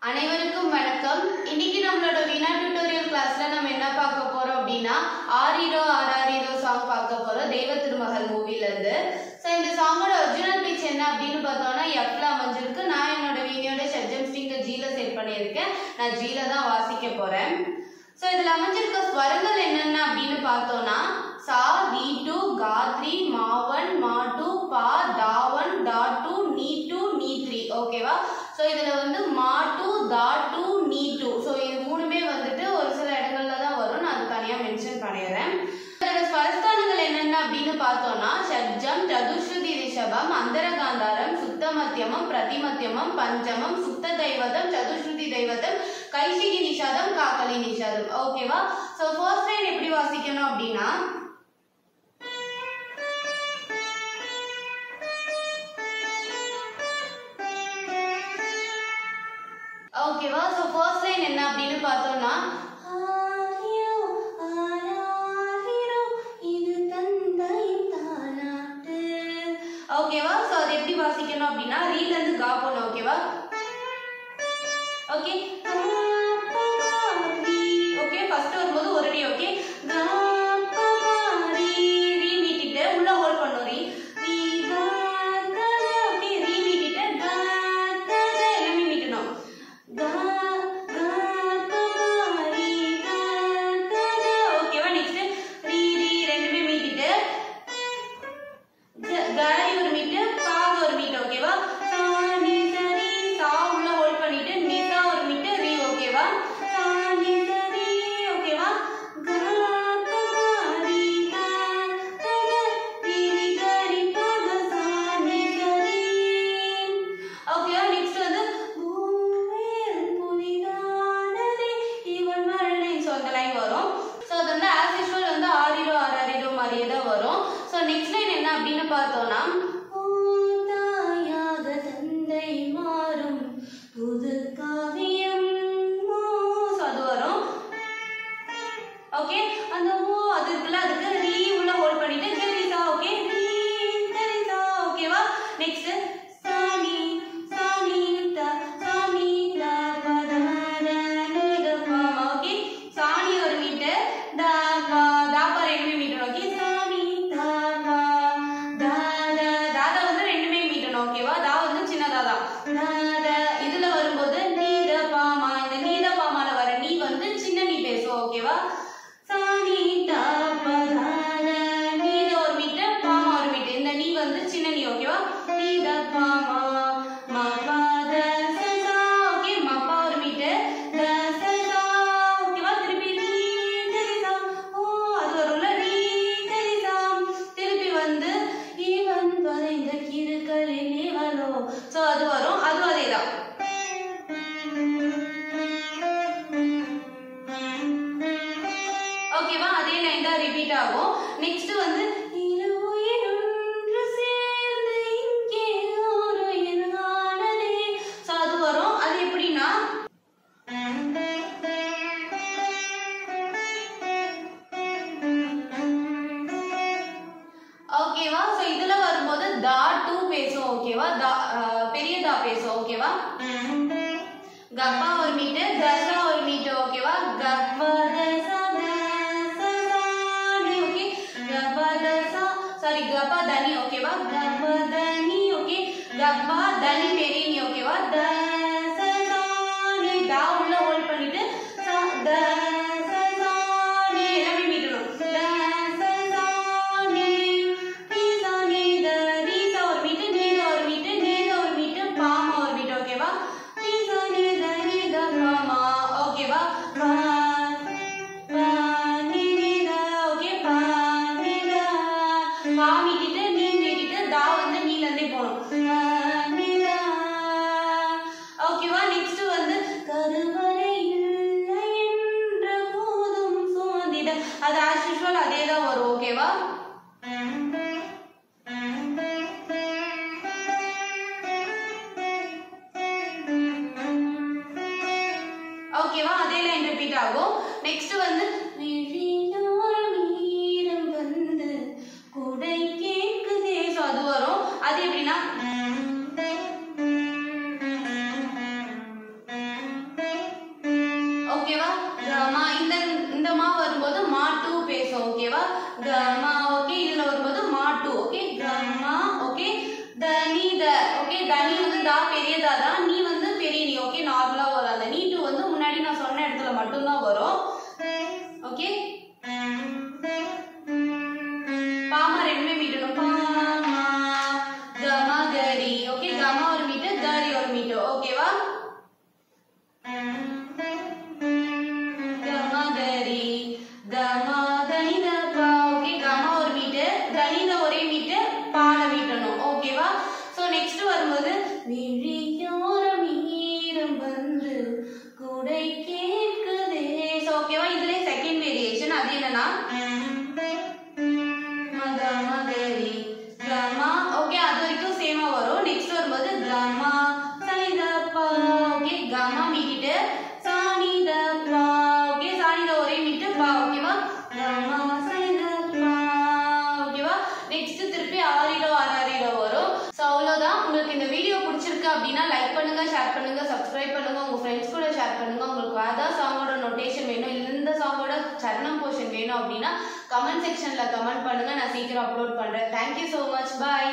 அனைவருக்கும் வணக்கம். இன்னைக்கு நம்மளோட வீணா டியூட்டோரியல் கிளாஸ்ல நம்ம என்ன பார்க்க போறோம் அப்படின்னா ஆரிரோ ஆராரிரோ சாங் பார்க்க போறோம் தெய்வ திருமகள் மூவில இருந்து. ஸோ இந்த சாங்கோட ஒரிஜினல் பிச் என்ன அப்படின்னு பார்த்தோம்னா எஃப்ல அமைஞ்சிருக்கு. நான் என்னோட வீடியோட ஷட்ஜம் ஸ்ட்ரிங்க ஜீல செட் பண்ணியிருக்கேன். நான் ஜீல தான் வாசிக்க போறேன். ஸோ இதுல அமைஞ்சிருக்க ஸ்வரங்கள் என்னென்ன அப்படின்னு பார்த்தோம்னா சா, வி2, கா3, மா1, மா2, பா, தா1, தா2, நீ2, நீ3. ஓகேவா? ஸோ இதில் வந்து மா2, தா2, நீ2. ஸோ இது மூணுமே வந்துட்டு ஒரு சில இடங்கள்ல தான் வரும். நான் அது தனியாக மென்ஷன் பண்ணிடுறேன். இதோட ஸ்வரஸ்தானங்கள் என்னென்ன அப்படின்னு பார்த்தோம்னா ஷட்ஜம், சதுஸ்ருதி ரிஷபம், அந்தரகாந்தாரம், சுத்த மத்தியமம், பிரதிமத்தியமம், பஞ்சமம், சுத்த தெய்வதம், சதுஸ்ருதி தெய்வதம், கைசிகி நிஷாதம், காக்கலி நிஷாதம். ஓகேவா? ஸோ ஃபர்ஸ்ட் லைன் எப்படி வாசிக்கணும் அப்படின்னா ஓகேவா? ஸோ ஃபர்ஸ்ட் லைன் என்ன அப்படின்னு பார்த்தோம்னா ஓகேவா? ஸோ அது எப்படி வாசிக்கணும் அப்படின்னா ரீல இருந்து கா போகணும். ஓகேவா? ஓகே ஓகே ஃபர்ஸ்ட் வரும்போது ஒரு டி. ஓகே ரீ மீட்டிட்டு உள்ள ஹோல்ட் பண்ணும். ரீ ஓகே ரீ மீட்டிட்டு எல்லாமே மீட்டணும். ஓகேவா? நெக்ஸ்ட் ரீ ரெண்டுமே மீட்டிட்டு காரி ஒரு மீட்டு, பாக ஒரு மீட்டு. ஓகேவா? சா நீ சரி சா உள்ள ஹோல்ட் பண்ணிட்டு நிசா ஒரு மீட்டு, ரீ. ஓகேவா? சா நீ சரி. ஓகேவா? கா பரி கா தக ரீ கரி பக சா நீ சரி. ஓகேவா? நெக்ஸ்ட் வந்து பூவேல் புனிதானதே இவன் மழை. ஸோ அந்த லைன் வரும். ஸோ அது வந்து ஆஸ் யூஷுவல் வந்து ஆரிரோ ஆராரிரோ மாதிரியே தான் வரும். ஸோ நெக்ஸ்ட் லைன் என்ன அப்படின்னு பார்த்தோம்னா தாயாக தந்தை மாறும் புது காவியம். ஸோ அது வரும். ஓகே அந்த ஓ அது இருக்குல்ல அதுக்கு ரீ உள்ள ஹோல்ட் பண்ணிட்டு கரிசா. ஓகே ரீ கரிசா. ஓகேவா? நெக்ஸ்ட் சாணி சாணி த சாணி த பதர நிகமா. ஓகே சாணி ஒரு மீட்டு, தாபா தாபா ரெண்டுமே மீட்டணும். ஓகே சாணி தாபா தாத தாதா வந்து ரெண்டுமே மீட்டணும். ஓகேவா? தா வந்து சின்னதாதா தாத. இதுல வரும்போது நீத பாமா, இந்த நீத பாமால வர நீ வந்து சின்ன நீ பேசும். ஓகேவா? சாணி தாபா தாத நீத ஒரு மீட்டு, பாமா ஒரு மீட்டு. இந்த நீ வந்து சின்ன நீ. ஓகேவா? நீத பாமா மா பாத சதா. ஓகே மப்பா ஒரு மீட்டு, த சதா. ஓகேவா? திருப்பி ரீ கரிசா. ஓ அது வரும்ல ரீ கரிசா. திருப்பி வந்து இவன் வரைந்த கிறுக்களில் இவளோ. ஸோ அது வரும். அதுவும் அதே தான். ஓகேவா? அதே லைன் தான் ரிப்பீட் ஆகும். நெக்ஸ்ட் வந்து இரு உயிர் ஒன்று சேர்ந்து இங்கே ஒரு உயிர் ஆனதே. ஸோ அது வரும். அது எப்படின்னா ஓகேவா? ஸோ இதுல வரும்போது தா டூ பேசும். ஓகேவா? பெரிய தா பேசும். ஓகேவா? கப்பா ஒரு மீட்டு, தசா ஒரு மீட்டு. ஓகேவா? கப்பா தசா தசா நீ. ஓகே கப்பா தசா சாரி கப்பா தனி. ஓகேவா? கப்பா தனி. ஓகே கப்பா தனி பெரிய நீ. ஓகேவா? தசா நீ தா உள்ள ஹோல்ட் பண்ணிட்டு சா தசா நீ எல்லாமே மீட்டணும். தசா நீ ரீசா நீ த ரீசா ஒரு மீட்டு, நீத ஒரு மீட்டு, நீத ஒரு மீட்டு, பாமா ஒரு மீட்டு. ஓகேவா? ரீசா நீ த நீ த பாமா. ஓகேவா? பா பா நீ நீ த. ஓகே பா நீ த பா மீட்டிட்டு நீ மீட்டிட்டு தா வந்து நீல இருந்தே போகணும். பா நீ த. ஓகேவா? நெக்ஸ்ட் வந்து கருவறை இல்லை என்ற போதும் சுமந்திட. அது ஆஸ் யூஷுவல் அதே தான் வரும். ஓகேவா? ஓகேவா? அதே லைன் ரிப்பீட் ஆகும். நெக்ஸ்ட் வந்து வீரம் வந்து குடை கேட்குதே. ஸோ அது வரும். அது எப்படின்னா வரும்போது மா டூ பேசும் ஓகேவா கமா ஓகே இதுல வரும்போது மா டூ ஓகே கமா ஓகே தனி த ஓகே தனி வந்து தா பெரியதா தான் நீ வந்து பெரிய நீ ஓகே நார்மலா வரும் அந்த நீ டூ வந்து முன்னாடி நான் சொன்ன இடத்துல மட்டும் தான் வரும் ஓகே பாமா ரெண்டுமே மீட்டணும் பாமா கமா கரி ஓகே கமா ஒரு மீட்டு கரி ஒரு மீட்டு ஓகேவா கமா கரி கமா தனி த பா ஓகே கமா ஒரு மீட்டு தனி த ஒரே மீட்டு பால மீட்டணும் ஓகேவா சோ நெக்ஸ்ட் வரும்போது விழியோரம் ஈரம் வந்து குடை கேட்குதே சோ ஓகேவா இதுல செகண்ட் வேரியேஷன் அது என்னன்னா கமா கரி கமா ஓகே அது வரைக்கும் சேமா வரும் நெக்ஸ்ட் வரும்போது கமா சனி த பா ஓகே கமா மீட்டிட்டு சானி த பா ஓகே சானி த ஒரே மீட்டு பா ஓகேவா கமா சனி த பா ஓகேவா நெக்ஸ்ட் திருப்பி ஆரிடோ ஆராரிடோ வரும் சோ அவ்வளவுதான் உங்களுக்கு இந்த வீடியோ பிடிச்சிருக்கு அப்படின்னா லைக் பண்ணுங்க ஷேர் பண்ணுங்க சப்ஸ்கிரைப் பண்ணுங்க உங்க ஃப்ரெண்ட்ஸ் கூட ஷேர் பண்ணுங்க உங்களுக்கு வேதா சாங்கோட நோட்டேஷன் வேணும் இல்ல இந்த சாங்கோட சரணம் போர்ஷன் வேணும் அப்படின்னா கமெண்ட் செக்ஷன்ல கமெண்ட் பண்ணுங்க நான் சீக்கிரம் அப்லோட் பண்றேன் Thank you so much bye